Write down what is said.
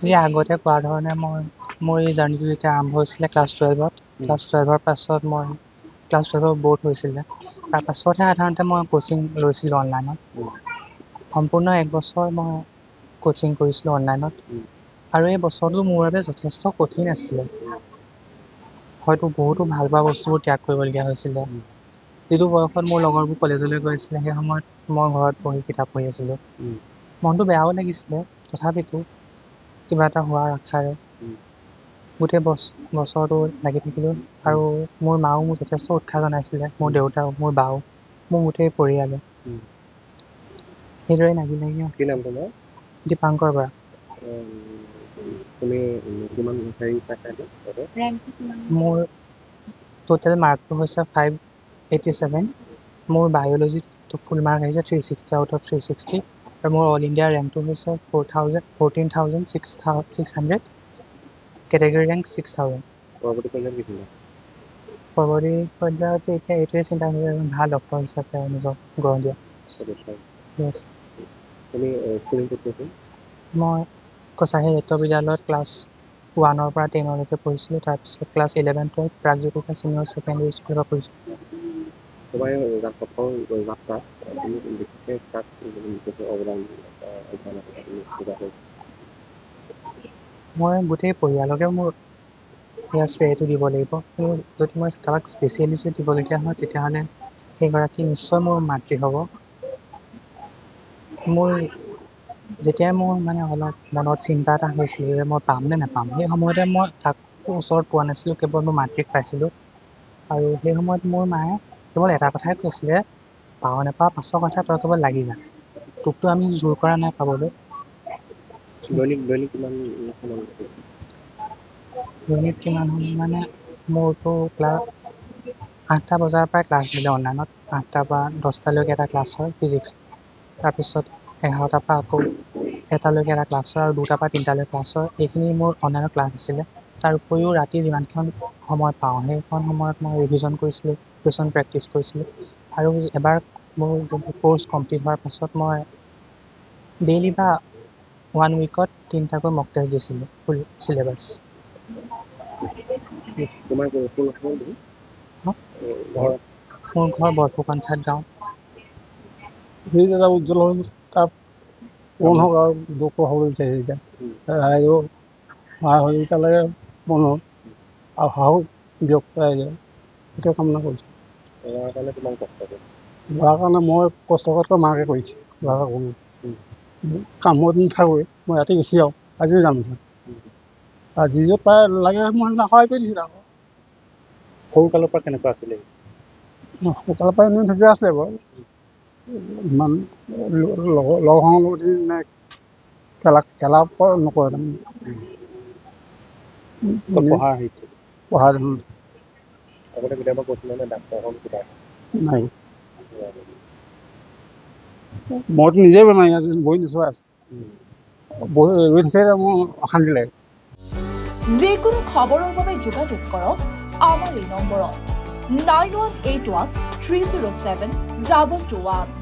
এই আগতে কোৱা ধৰণে মোৰ এই জাৰ্ণিটো যেতিয়া আৰম্ভ হৈছিলে ক্লাছ 12ত। ক্লাছ 12ৰ পাছত মই ক্লাছ 12ৰ ব'ৰ্ড হৈছিলে। তাৰপাছতহে সাধাৰণতে মই কোচিং লৈছিলোঁ অনলাইনত। সম্পূৰ্ণ 1 বছৰ মই কোচিং কৰিছিলোঁ অনলাইনত। আৰু এই বছৰটো মোৰ বাবে যথেষ্ট কঠিন আছিলে। হয়তো বহুতো ভাল পোৱা বস্তুবোৰ ত্যাগ কৰিবলগীয়া হৈছিলে। যিটো বয়সত মোৰ লগৰবোৰ কলেজলৈ গৈ আছিলে, সেই সময়ত মই ঘৰত পঢ়ি কিতাপ পঢ়ি আছিলোঁ। মনটো বেয়াও লাগিছিলে, তথাপিতো কিবা এটা হোৱাৰ আশাৰে গোটেই বছৰটো লাগি থাকিলোঁ। আৰু মোৰ মাও মোক যথেষ্ট উৎসাহ জনাইছিলে, মোৰ দেউতাও, মোৰ বাও, মোৰ গোটেই পৰিয়ালে। সেইদৰে লাগি কি নাম তোমাৰ? দীপাংকৰ বৰা। তুমি কিমান হেৰি পাইছা? মোৰ টোটেল মাৰ্কটো হৈছে 587। মোৰ বায়'লজিত ফুল মাৰ্ক আহিছে 360 আউট অফ 360। আৰু মোৰ অল ইণ্ডিয়া ৰেংকটো হৈছে 14,600। Category rank 6000। পৰৱৰ্তী পৰ্যায়ত কি কৰিবা? পৰৱৰ্তী পৰ্যায়ত এতিয়া এইটোৱে চিন্তা কৰিছে, এজন ভাল ডক্তৰ হিচাপে নিজক গঢ় দিয়া। Yes. তুমি স্কুলিং ক'ত কৰিছা? মই কছাৰী জাতীয় বিদ্যালয়ত ক্লাছ 1ৰ পৰা 10লৈকে পঢ়িছিলোঁ। তাৰপিছত ক্লাছ 11-12 প্ৰাগজ্যোতিকা ছিনিয়ৰ ছেকেণ্ডেৰী স্কুলৰ পৰা পঢ়িছিলোঁ। তোমাৰ এই সফল যাত্ৰাত তুমি বিশেষকৈ কাক অৱদান মই গোটেই পৰিয়ালকে মোৰ শ্ৰেয়টো দিব লাগিব। কিন্তু যদি মই কাৰোবাক স্পেচিয়েলি দিবলগীয়া হয়, তেতিয়াহ'লে সেইগৰাকী নিশ্চয় মোৰ মাতৃ হ'ব। যেতিয়াই মোৰ অলপ মনত চিন্তা এটা হৈছিলে যে মই পাম নে নাপাম, সেই সময়তে মই কাকো ওচৰত পোৱা নাছিলোঁ, কেৱল মোৰ মাতৃক পাইছিলোঁ। আৰু সেই সময়ত মোৰ মায়ে কেৱল এটা কথাই কৈছিলে, পাওঁ নাপাওঁ পাছৰ কথা, তই কেৱল লাগি যা। তোকতো আমি জোৰ কৰা নাই পাবলৈ। দৈনিক কিমান দৈনিক কিমান মোৰতো ক্লাছ 8টা বজাৰ পৰাই ক্লাছ দিলে অনলাইনত। 8টাৰ পৰা 10টালৈকে এটা ক্লাছ হয় ফিজিক্স। তাৰপিছত 11টাৰ পৰা আকৌ 1টালৈকে এটা ক্লাছ হয়, আৰু 2টাৰ পৰা 3টালৈ ক্লাছ হয়। এইখিনি মোৰ অনলাইনত ক্লাছ আছিলে। তাৰ উপৰিও ৰাতি যিমানখন সময় পাওঁ, সেইখন সময়ত মই ৰিভিজন কৰিছিলোঁ, কুৱেশ্যন প্ৰেক্টিছ কৰিছিলোঁ। আৰু এবাৰ মোৰ কোৰ্চ কমপ্লিট হোৱাৰ পাছত মই ডেইলি বা 1 উইকত 3টাকৈ মক টেষ্ট দিছিলোঁ, ফুল চিলেবাছ। তোমাৰ কোন মোৰ ঘৰ বৰফুকন্থাত গাঁও। সেই জেগা উজ্জ্বল হৈ তাত পূৰণ হওক আৰু দুখ হ'ব বিচাৰিছে এতিয়া ৰাইজেও সহযোগিতালৈকে পূৰণ হওক আৰু সাহস দিয়ক ৰাইজে, সেইটোৱে কামনা কৰিছোঁ। ল'ৰাৰ কাৰণে কিমান কষ্ট কৰে? ল'ৰাৰ কাৰণে মই কষ্ট কৰাতকৈ মাকে কৰিছে। ল'ৰা কোনো কামত নাথাকোঁ, মই ৰাতি গুচি যাওঁ, আজিও যাম। আৰু যি য'ত পাই লাগে মই সহায় কৰি দিছোঁ আকৌ। সৰুকালৰ পৰা কেনেকুৱা আছিলে? সৰুকালৰ পৰা এনেই ঠিকে আছিলে বাৰু। ইমান লগ সংগৰ প্ৰতি খেলা নকৰে তাৰমানে। পঢ়াৰ হেৰিটো পঢ়াৰ আগতে কেতিয়াবা কৈছিলে নে ডাক্তৰ হ'ম কিবা? নাই, মইতো নিজে বেমাৰী আছোঁ, বহি নোচোৱা আছোঁ। বহি ৰৈ থাকিলে মোৰ অশান্তি লাগে। যিকোনো খবৰৰ বাবে যোগাযোগ কৰক আমাৰ এই নম্বৰত 9181 307 221।